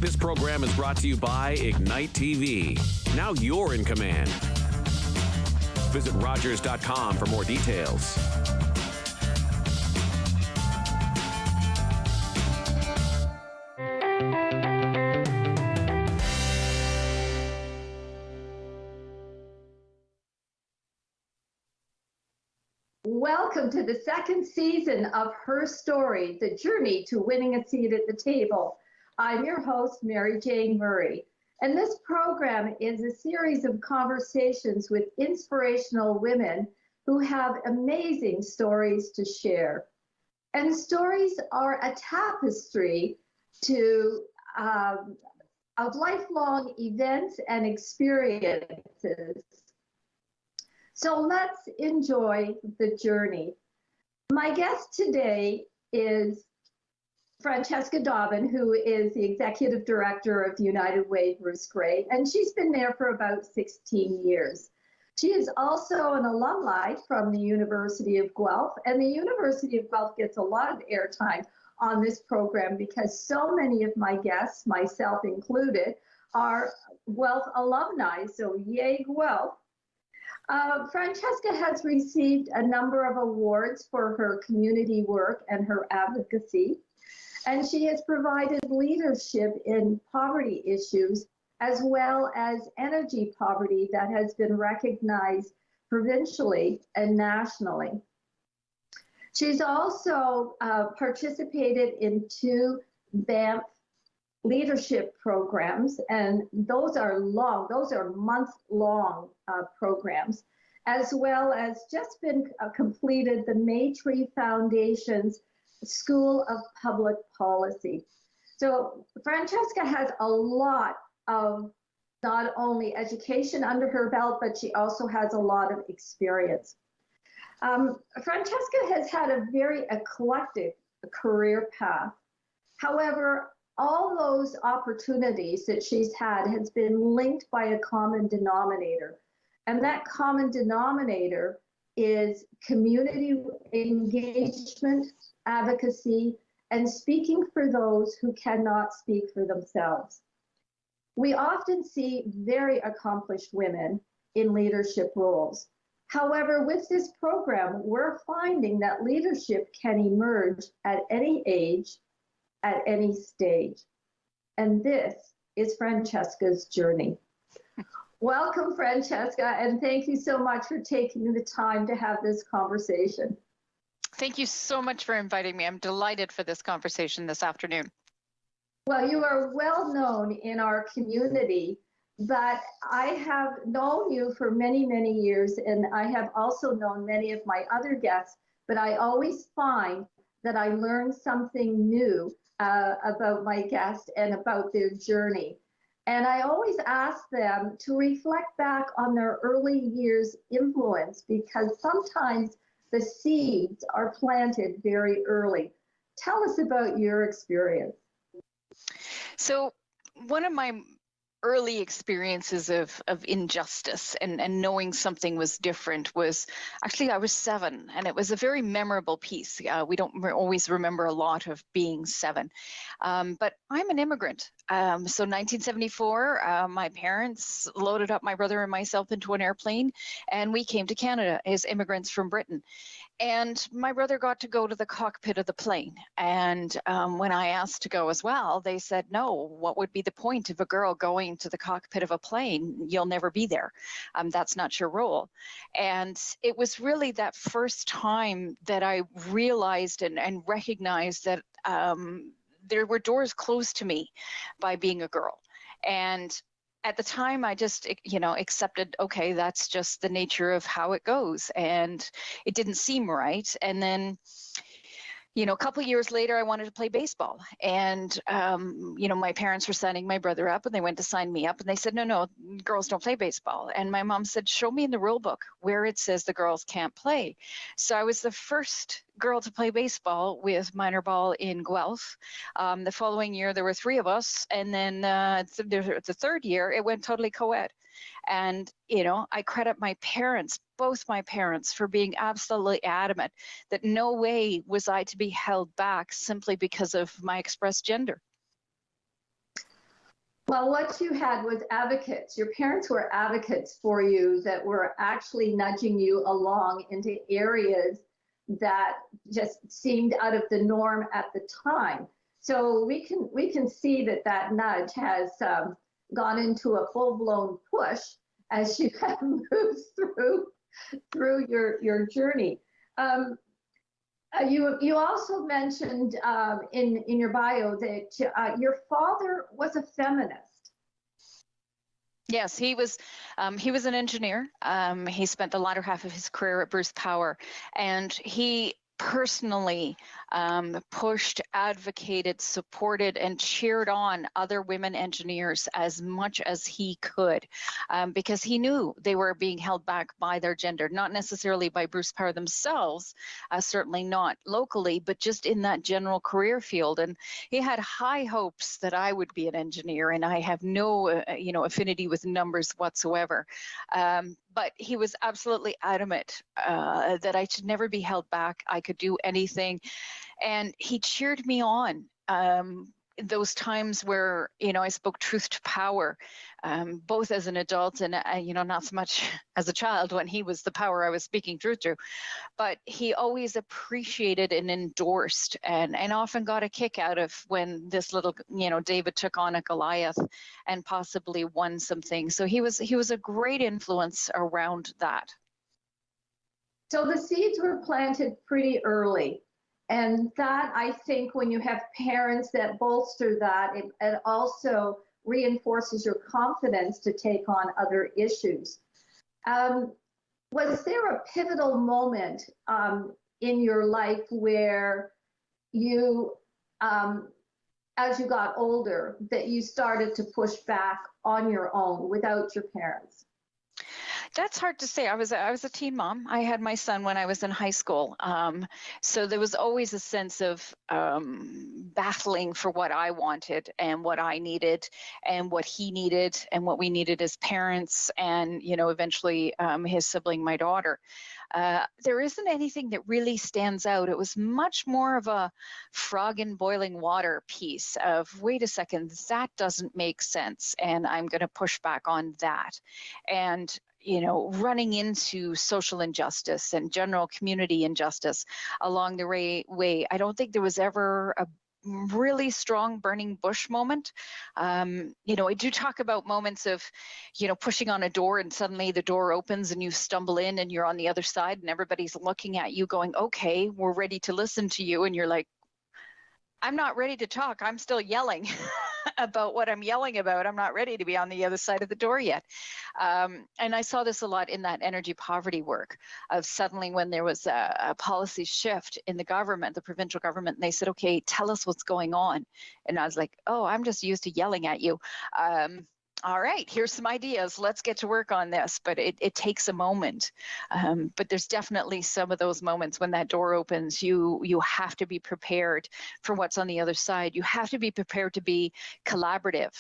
This program is brought to you by Ignite TV. Now you're in command. Visit Rogers.com for more details. Welcome to the second season of Her Story, the journey to winning a seat at the table. I'm your host, Mary Jane Murray, and this program is a series of conversations with inspirational women who have amazing stories to share. And stories are a tapestry of lifelong events and experiences. So let's enjoy the journey. My guest today is Francesca Dobbyn, who is the Executive Director of United Way Bruce Grey, and she's been there for about 16 years. She is also an alumni from the University of Guelph, and the University of Guelph gets a lot of airtime on this program because so many of my guests, myself included, are Guelph alumni, so yay Guelph. Francesca has received a number of awards for her community work and her advocacy, and she has provided leadership in poverty issues as well as energy poverty that has been recognized provincially and nationally. She's also participated in 2 Banff leadership programs, and those are month-long programs, as well as just been completed the Maytree Foundation's School of Public Policy. So Francesca has a lot of not only education under her belt, but she also has a lot of experience. Francesca has had a very eclectic career path. However, all those opportunities that she's had has been linked by a common denominator. And that common denominator is community engagement, advocacy, and speaking for those who cannot speak for themselves. We often see very accomplished women in leadership roles. However, with this program, we're finding that leadership can emerge at any age, at any stage. And this is Francesca's journey. Welcome, Francesca, and thank you so much for taking the time to have this conversation. Thank you so much for inviting me. I'm delighted for this conversation this afternoon. Well, you are well known in our community, but I have known you for many, many years, and I have also known many of my other guests, but I always find that I learn something new about my guest and about their journey. And I always ask them to reflect back on their early years' influence, because sometimes the seeds are planted very early. Tell us about your experience. So one of my early experiences of injustice and knowing something was different was actually I was 7, and it was a very memorable piece. We don't always remember a lot of being 7, but I'm an immigrant. So 1974, my parents loaded up my brother and myself into an airplane, and we came to Canada as immigrants from Britain. And my brother got to go to the cockpit of the plane. And when I asked to go as well, they said, no, what would be the point of a girl going to the cockpit of a plane? You'll never be there. That's not your role. And it was really that first time that I realized and recognized that there were doors closed to me by being a girl. And at the time, I just, accepted, okay, that's just the nature of how it goes. And it didn't seem right. And then, a couple of years later, I wanted to play baseball. And, my parents were signing my brother up, and they went to sign me up. And they said, no, girls don't play baseball. And my mom said, show me in the rule book where it says the girls can't play. So I was the first girl to play baseball with minor ball in Guelph. The following year, there were 3 of us. And then the third year, it went totally co-ed. And, I credit my parents, both my parents, for being absolutely adamant that no way was I to be held back simply because of my expressed gender. Well, what you had was advocates. Your parents were advocates for you that were actually nudging you along into areas that just seemed out of the norm at the time. So we can see that that nudge has gone into a full-blown push as you have moved through your journey. You also mentioned in your bio that your father was a feminist. Yes, he was an engineer. He spent the latter half of his career at Bruce Power, and he personally pushed, advocated, supported, and cheered on other women engineers as much as he could, because he knew they were being held back by their gender, not necessarily by Bruce Power themselves, certainly not locally, but just in that general career field. And he had high hopes that I would be an engineer, and I have no affinity with numbers whatsoever. But he was absolutely adamant that I should never be held back. I could do anything. And he cheered me on. Those times where, I spoke truth to power, both as an adult and, not so much as a child when he was the power I was speaking truth to. But he always appreciated and endorsed and often got a kick out of when this little, David took on a Goliath and possibly won some things. So he was a great influence around that. So the seeds were planted pretty early. And that, I think, when you have parents that bolster that, it also reinforces your confidence to take on other issues. Was there a pivotal moment in your life where you, as you got older, that you started to push back on your own without your parents? That's hard to say. I was a teen mom. I had my son when I was in high school. So there was always a sense of battling for what I wanted and what I needed and what he needed and what we needed as parents and, eventually his sibling, my daughter. There isn't anything that really stands out. It was much more of a frog in boiling water piece of, wait a second, that doesn't make sense. And I'm going to push back on that. And running into social injustice and general community injustice along the way, I don't think there was ever a really strong burning bush moment. I do talk about moments of, pushing on a door and suddenly the door opens and you stumble in and you're on the other side and everybody's looking at you going, okay, we're ready to listen to you. And you're like, I'm not ready to talk. I'm still yelling about what I'm yelling about. I'm not ready to be on the other side of the door yet. And I saw this a lot in that energy poverty work of suddenly when there was a policy shift in the government, the provincial government, and they said, okay, tell us what's going on. And I was like, oh, I'm just used to yelling at you. All right, here's some ideas. Let's get to work on this. But it takes a moment. But there's definitely some of those moments when that door opens, you have to be prepared for what's on the other side. You have to be prepared to be collaborative.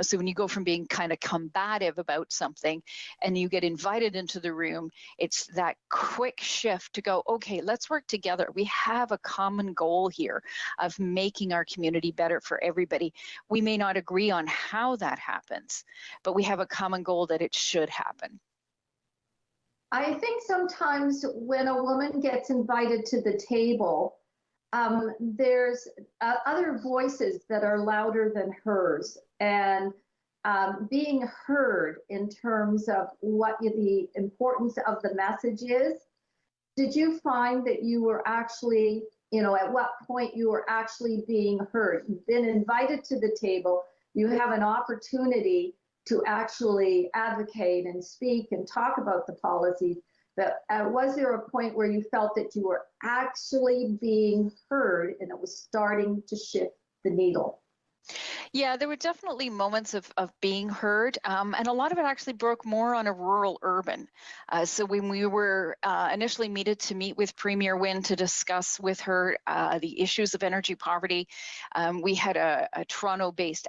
So when you go from being kind of combative about something and you get invited into the room, it's that quick shift to go, okay, let's work together. We have a common goal here of making our community better for everybody. We may not agree on how that happens, but we have a common goal that it should happen. I think sometimes when a woman gets invited to the table, there's other voices that are louder than hers, and being heard in terms of what the importance of the message is. Did you find that you were actually, at what point you were actually being heard? You've been invited to the table. You have an opportunity to actually advocate and speak and talk about the policies. But was there a point where you felt that you were actually being heard and it was starting to shift the needle? Yeah, there were definitely moments of being heard, and a lot of it actually broke more on a rural-urban. So when we were initially to meet with Premier Wynne to discuss with her the issues of energy poverty, we had a Toronto-based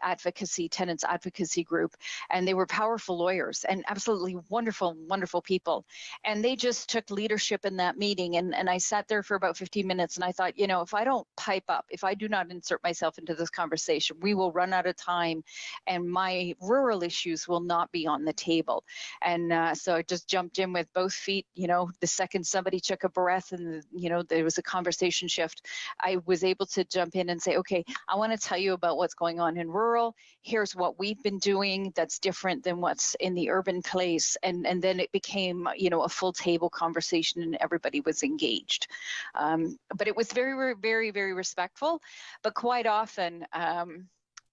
tenants advocacy group, and they were powerful lawyers and absolutely wonderful, wonderful people. And they just took leadership in that meeting, and I sat there for about 15 minutes, and I thought, if I don't pipe up, if I do not insert myself into this conversation, we will run out of time and my rural issues will not be on the table. And so I just jumped in with both feet. The second somebody took a breath and, there was a conversation shift, I was able to jump in and say, okay, I want to tell you about what's going on in rural. Here's what we've been doing that's different than what's in the urban place. And then it became, a full table conversation and everybody was engaged. But it was very, very, very respectful. But quite often,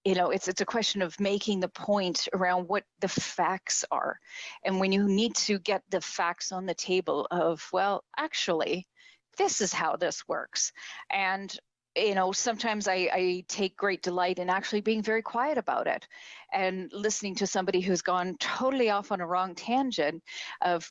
it's a question of making the point around what the facts are. And when you need to get the facts on the table of, well, actually, this is how this works. And sometimes I take great delight in actually being very quiet about it and listening to somebody who's gone totally off on a wrong tangent of,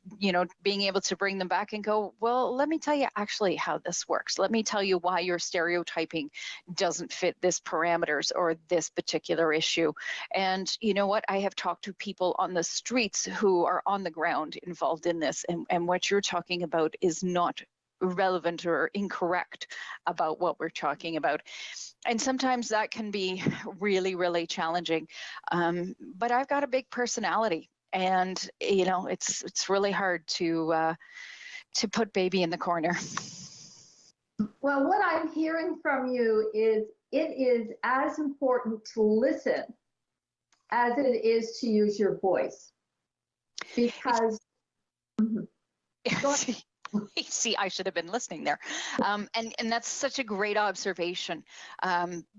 being able to bring them back and go, well, let me tell you actually how this works. Let me tell you why your stereotyping doesn't fit this parameters or this particular issue. And you know what? I have talked to people on the streets who are on the ground involved in this. And what you're talking about is not relevant or incorrect about what we're talking about. And sometimes that can be really, really challenging. But I've got a big personality and, it's really hard to put baby in the corner. Well, what I'm hearing from you is it is as important to listen as it is to use your voice. Because See, I should have been listening there. And that's such a great observation,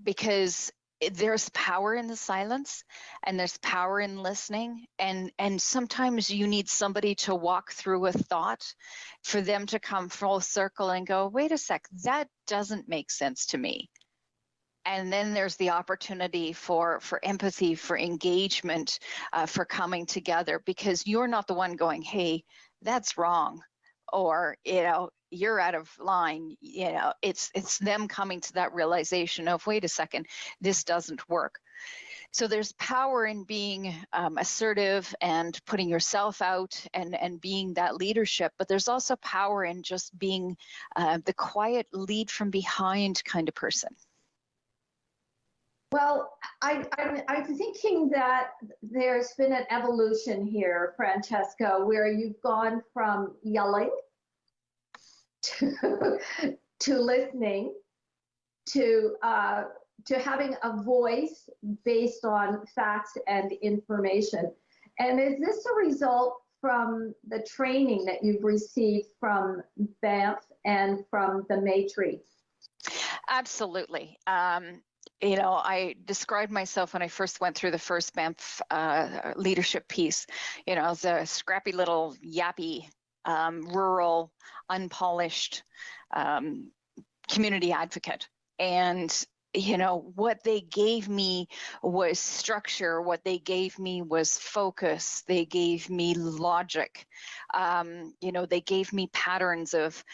because there's power in the silence and there's power in listening. And sometimes you need somebody to walk through a thought for them to come full circle and go, wait a sec, that doesn't make sense to me. And then there's the opportunity for empathy, for engagement, for coming together, because you're not the one going, hey, that's wrong. Or, you're out of line. It's them coming to that realization of, wait a second, this doesn't work. So there's power in being assertive and putting yourself out and being that leadership, but there's also power in just being the quiet lead from behind kind of person. Well, I'm thinking that there's been an evolution here, Francesca, where you've gone from yelling to listening to having a voice based on facts and information. And is this a result from the training that you've received from Banff and from the Maitri? Absolutely. I described myself when I first went through the first Banff leadership piece, as a scrappy little yappy, rural, unpolished community advocate. And what they gave me was structure. What they gave me was focus. They gave me logic. They gave me patterns of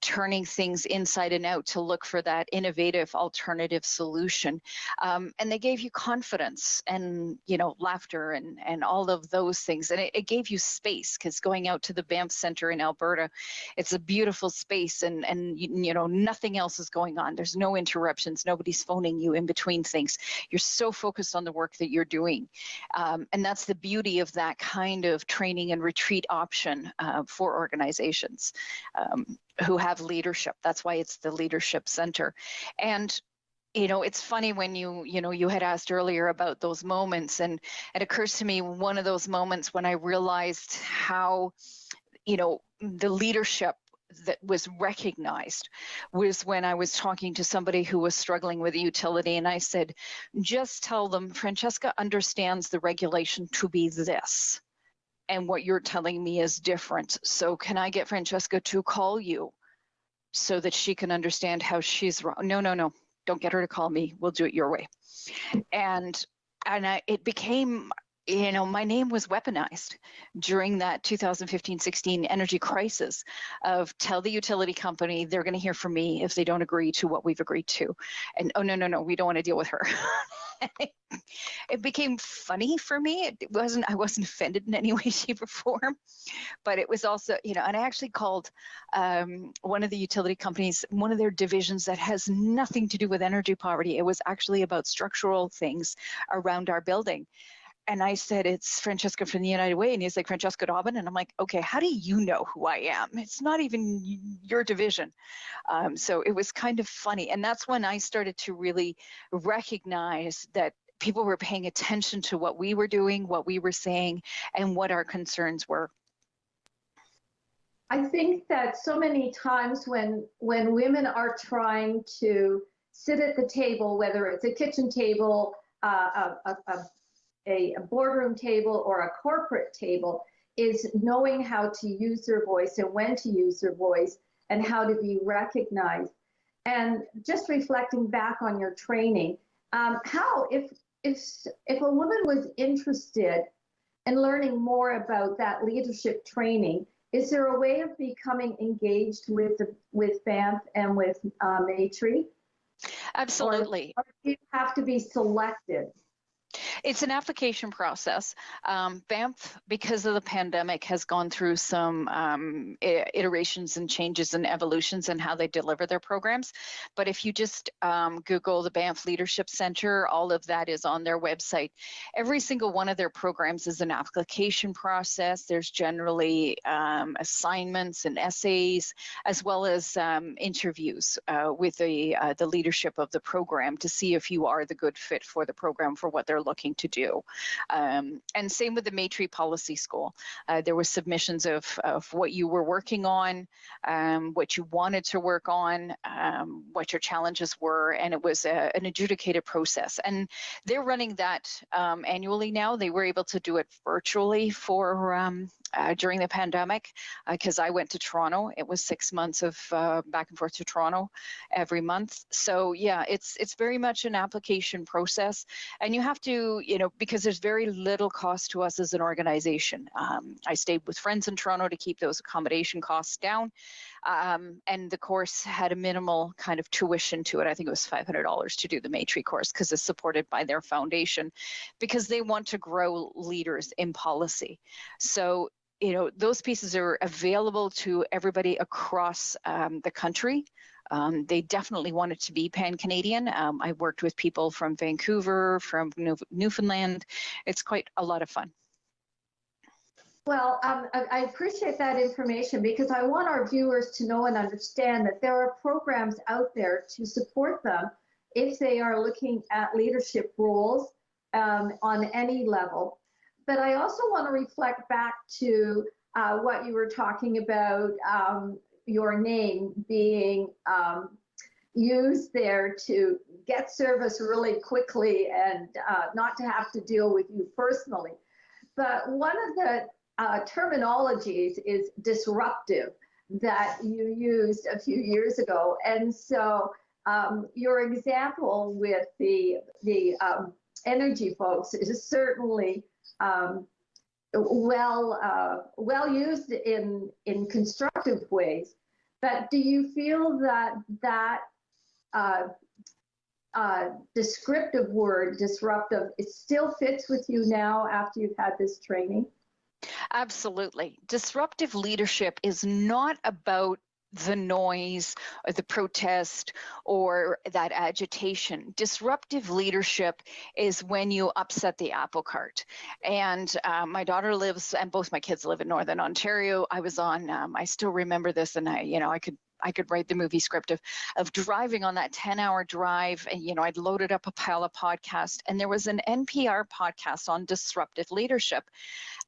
turning things inside and out to look for that innovative alternative solution. And they gave you confidence and, laughter and all of those things. And it gave you space, because going out to the Banff Center in Alberta, it's a beautiful space and nothing else is going on. There's no interruptions. Nobody's phoning you in between things. You're so focused on the work that you're doing. And that's the beauty of that kind of training and retreat option for organizations who have leadership. That's why it's the Leadership Center. And it's funny when you had asked earlier about those moments, and it occurs to me one of those moments when I realized how, the leadership that was recognized was when I was talking to somebody who was struggling with a utility, and I said, just tell them Francesca understands the regulation to be this, and what you're telling me is different. So can I get Francesca to call you so that she can understand how she's wrong? No, don't get her to call me. We'll do it your way. And it became, my name was weaponized during that 2015-16 energy crisis of tell the utility company they're going to hear from me if they don't agree to what we've agreed to. And, oh, no, we don't want to deal with her. It became funny for me. I wasn't offended in any way, shape, or form, but it was also, and I actually called one of the utility companies, one of their divisions that has nothing to do with energy poverty. It was actually about structural things around our building. And I said, it's Francesca from the United Way. And he's like, Francesca Dobbyn. And I'm like, okay, how do you know who I am? It's not even your division. So it was kind of funny. And that's when I started to really recognize that people were paying attention to what we were doing, what we were saying, and what our concerns were. I think that so many times when women are trying to sit at the table, whether it's a kitchen table, a boardroom table, or a corporate table, is knowing how to use their voice and when to use their voice and how to be recognized. And just reflecting back on your training, how, if a woman was interested in learning more about that leadership training, is there a way of becoming engaged with BAMF and with Maitri? Absolutely. Or do you have to be selected? It's an application process. BAMF, because of the pandemic, has gone through some iterations and changes and evolutions in how they deliver their programs. But if you just Google the BAMF Leadership Center, all of that is on their website. Every single one of their programs is an application process. There's generally assignments and essays, as well as interviews with the leadership of the program to see if you are the good fit for the program for what they're looking to do. And same with the Maitri Policy School. There were submissions of what you were working on, what you wanted to work on, what your challenges were, and it was an adjudicated process. And they're running that annually now. They were able to do it virtually for during the pandemic because I went to Toronto. It was 6 months of back and forth to Toronto every month. So yeah, it's very much an application process, and you have to, because there's very little cost to us as an organization. I stayed with friends in Toronto to keep those accommodation costs down, and the course had a minimal kind of tuition to it. I think it was $500 to do the Maitri course because it's supported by their foundation, because they want to grow leaders in policy. So those pieces are available to everybody across the country. They definitely want it to be pan-Canadian. I worked with people from Vancouver, from Newfoundland. It's quite a lot of fun. Well, I appreciate that information because I want our viewers to know and understand that there are programs out there to support them if they are looking at leadership roles on any level. But I also want to reflect back to what you were talking about, your name being used there to get service really quickly and not to have to deal with you personally. But one of the terminologies is disruptive that you used a few years ago. And so your example with the energy folks is certainly well used in constructive ways. But do you feel that descriptive word, disruptive, it still fits with you now after you've had this training? Absolutely. Disruptive leadership is not about the noise or the protest or that agitation. Disruptive leadership is when you upset the apple cart. And my daughter lives, and both my kids live in Northern Ontario. I was on, I still remember this, and I could write the movie script of driving on that 10-hour drive, and I'd loaded up a pile of podcasts, and there was an NPR podcast on disruptive leadership,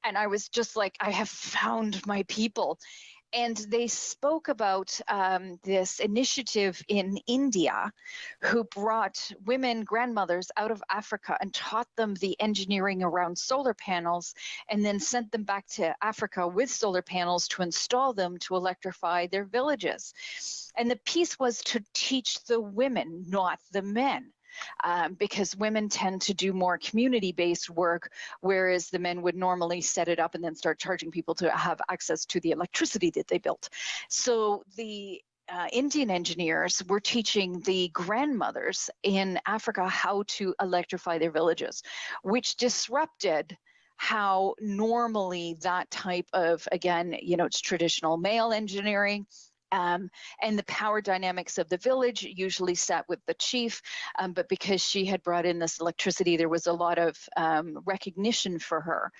and I was just like, I have found my people. And they spoke about this initiative in India who brought women grandmothers out of Africa and taught them the engineering around solar panels, and then sent them back to Africa with solar panels to install them to electrify their villages. And the piece was to teach the women, not the men. Because women tend to do more community-based work, whereas the men would normally set it up and then start charging people to have access to the electricity that they built. So the Indian engineers were teaching the grandmothers in Africa how to electrify their villages, which disrupted how normally that type of, again, it's traditional male engineering. And the power dynamics of the village usually sat with the chief, but because she had brought in this electricity, there was a lot of recognition for her.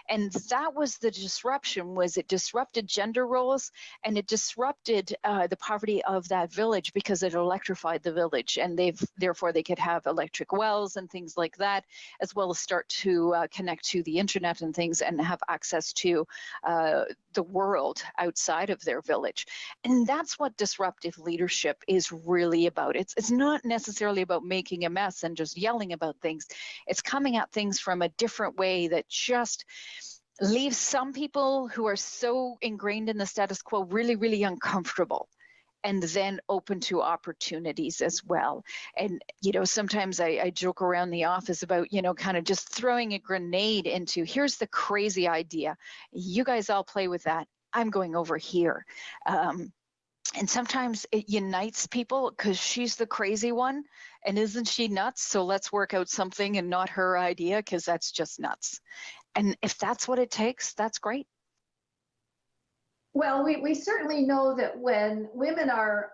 And that was the disruption, was it disrupted gender roles, and it disrupted the poverty of that village because it electrified the village, and therefore they could have electric wells and things like that, as well as start to connect to the internet and things and have access to the world outside of their village. And that's what disruptive leadership is really about. It's not necessarily about making a mess and just yelling about things. It's coming at things from a different way that just leaves some people who are so ingrained in the status quo really, really uncomfortable, and then open to opportunities as well. And, sometimes I joke around the office about, kind of just throwing a grenade into, here's the crazy idea. You guys all play with that. I'm going over here. And sometimes it unites people because she's the crazy one. And isn't she nuts? So let's work out something and not her idea, because that's just nuts. And if that's what it takes, that's great. Well, we certainly know that when women are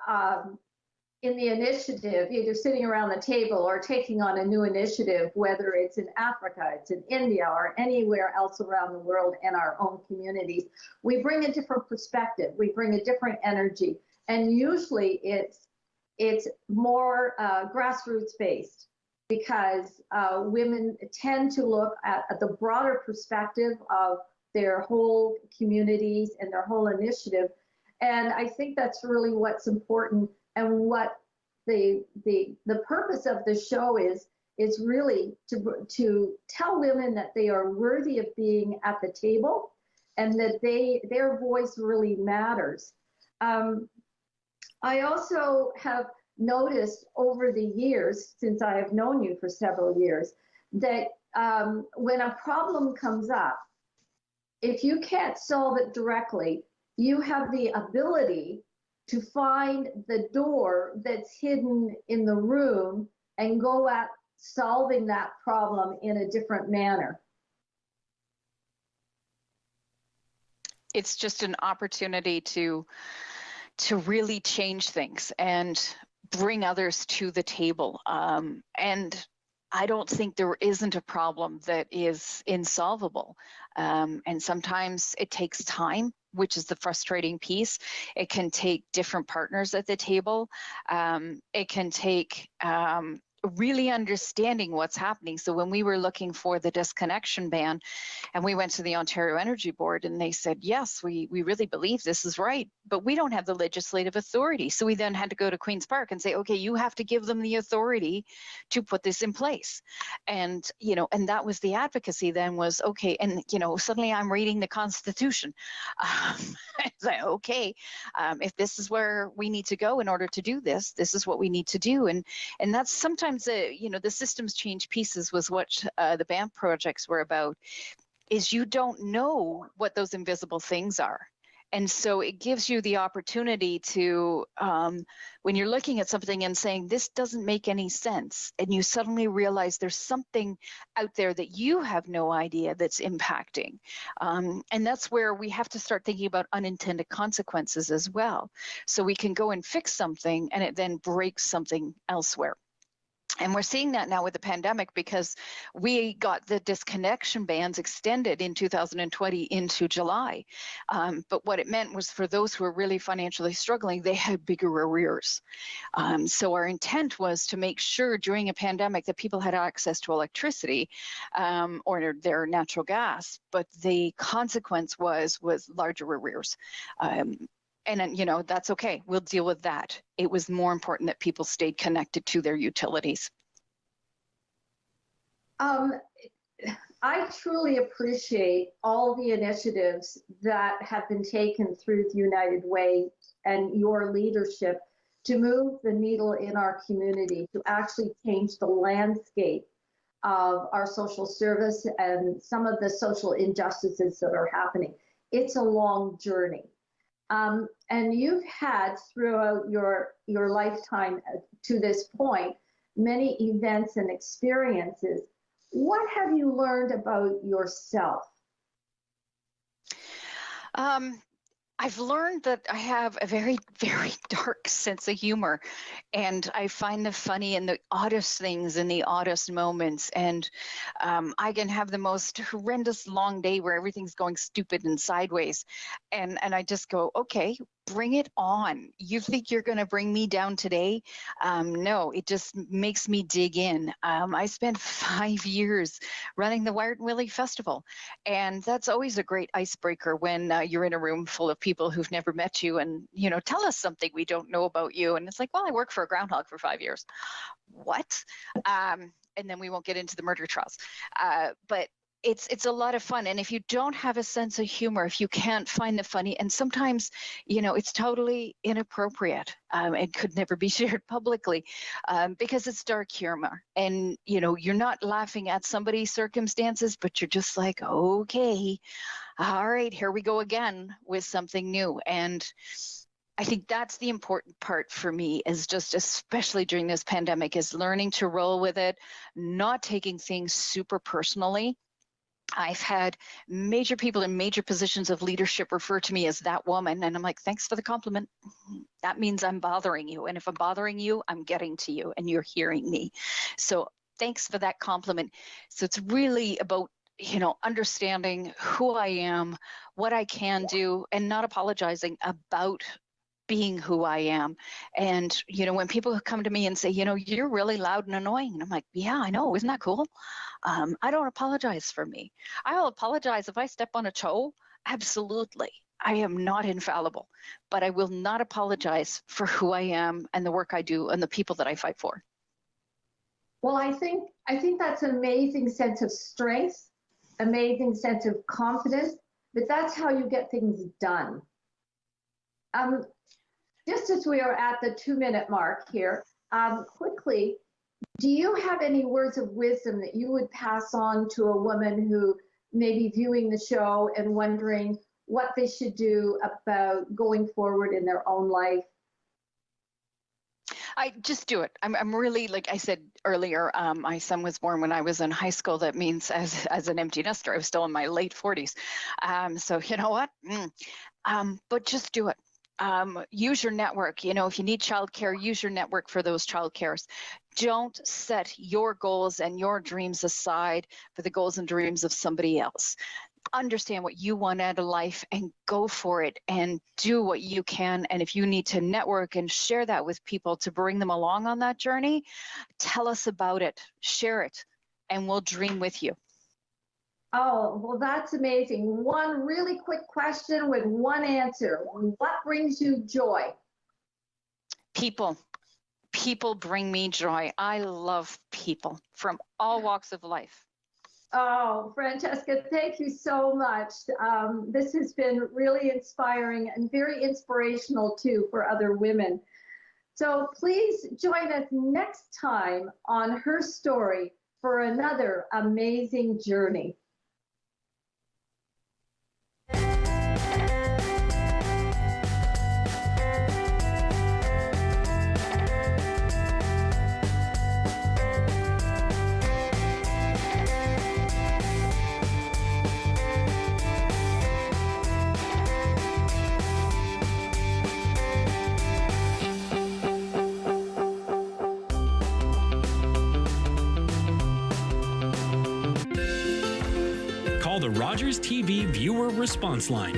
in the initiative, either sitting around the table or taking on a new initiative, whether it's in Africa, it's in India, or anywhere else around the world in our own communities, we bring a different perspective. We bring a different energy. And usually it's more grassroots based, because women tend to look at the broader perspective of their whole communities and their whole initiative. And I think that's really what's important, and what the purpose of the show is really to tell women that they are worthy of being at the table, and that their voice really matters. I also have noticed over the years, since I have known you for several years, that when a problem comes up, if you can't solve it directly, you have the ability to find the door that's hidden in the room and go at solving that problem in a different manner. It's just an opportunity to really change things and bring others to the table. And I don't think there isn't a problem that is insolvable. And sometimes it takes time, which is the frustrating piece. It can take different partners at the table. It can take really understanding what's happening. So when we were looking for the disconnection ban, and we went to the Ontario Energy Board, and they said, yes, we really believe this is right, but we don't have the legislative authority. So we then had to go to Queen's Park and say, okay, you have to give them the authority to put this in place. And, and that was the advocacy then, was, okay, and, suddenly I'm reading the Constitution. It's like, okay, if this is where we need to go in order to do this, this is what we need to do. And that's sometimes, the systems change pieces was what the BAMP projects were about, is you don't know what those invisible things are. And so it gives you the opportunity to, when you're looking at something and saying, this doesn't make any sense, and you suddenly realize there's something out there that you have no idea that's impacting. And that's where we have to start thinking about unintended consequences as well. So we can go and fix something, and it then breaks something elsewhere. And we're seeing that now with the pandemic, because we got the disconnection bans extended in 2020 into July. But what it meant was, for those who are really financially struggling, they had bigger arrears. So our intent was to make sure during a pandemic that people had access to electricity or their natural gas, but the consequence was larger arrears. And that's okay. We'll deal with that. It was more important that people stayed connected to their utilities. I truly appreciate all the initiatives that have been taken through the United Way and your leadership to move the needle in our community, to actually change the landscape of our social service and some of the social injustices that are happening. It's a long journey. And you've had throughout your lifetime to this point many events and experiences. What have you learned about yourself? I've learned that I have a very, very dark sense of humor, and I find the funny in the oddest things in the oddest moments. And I can have the most horrendous long day where everything's going stupid and sideways, and I just go, okay, bring it on. You think you're going to bring me down today? No, it just makes me dig in. I spent 5 years running the Wired and Willie Festival, and that's always a great icebreaker when you're in a room full of people who've never met you, and tell us something we don't know about you. And it's like, well, I worked for a groundhog for 5 years. What? And then we won't get into the murder trials, but it's a lot of fun. And if you don't have a sense of humor, if you can't find the funny, and sometimes it's totally inappropriate, it could never be shared publicly, because it's dark humor, and you're not laughing at somebody's circumstances, but you're just like, okay, all right, here we go again with something new. And I think that's the important part for me, is just, especially during this pandemic, is learning to roll with it, not taking things super personally. I've had major people in major positions of leadership refer to me as that woman. And I'm like, thanks for the compliment. That means I'm bothering you. And if I'm bothering you, I'm getting to you and you're hearing me. So thanks for that compliment. So it's really about, understanding who I am, what I can do, and not apologizing about being who I am. And, when people come to me and say, you're really loud and annoying, and I'm like, yeah, I know. Isn't that cool? I don't apologize for me. I'll apologize if I step on a toe. Absolutely. I am not infallible, but I will not apologize for who I am and the work I do and the people that I fight for. Well, I think that's an amazing sense of strength, amazing sense of confidence, but that's how you get things done. Just as we are at the 2-minute mark here, quickly, do you have any words of wisdom that you would pass on to a woman who may be viewing the show and wondering what they should do about going forward in their own life? I just do it. I'm really, like I said earlier, my son was born when I was in high school. That means as an empty nester, I was still in my late 40s. So you know what? But just do it. Use your network. If you need childcare, use your network for those childcares. Don't set your goals and your dreams aside for the goals and dreams of somebody else. Understand what you want out of life and go for it and do what you can. And if you need to network and share that with people to bring them along on that journey, tell us about it, share it, and we'll dream with you. Oh, well, that's amazing. One really quick question with one answer. What brings you joy? People. People bring me joy. I love people from all walks of life. Oh, Francesca, thank you so much. This has been really inspiring and very inspirational too for other women. So please join us next time on Her Story for another amazing journey. Call the Rogers TV viewer response line,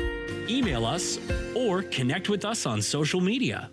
email us, or connect with us on social media.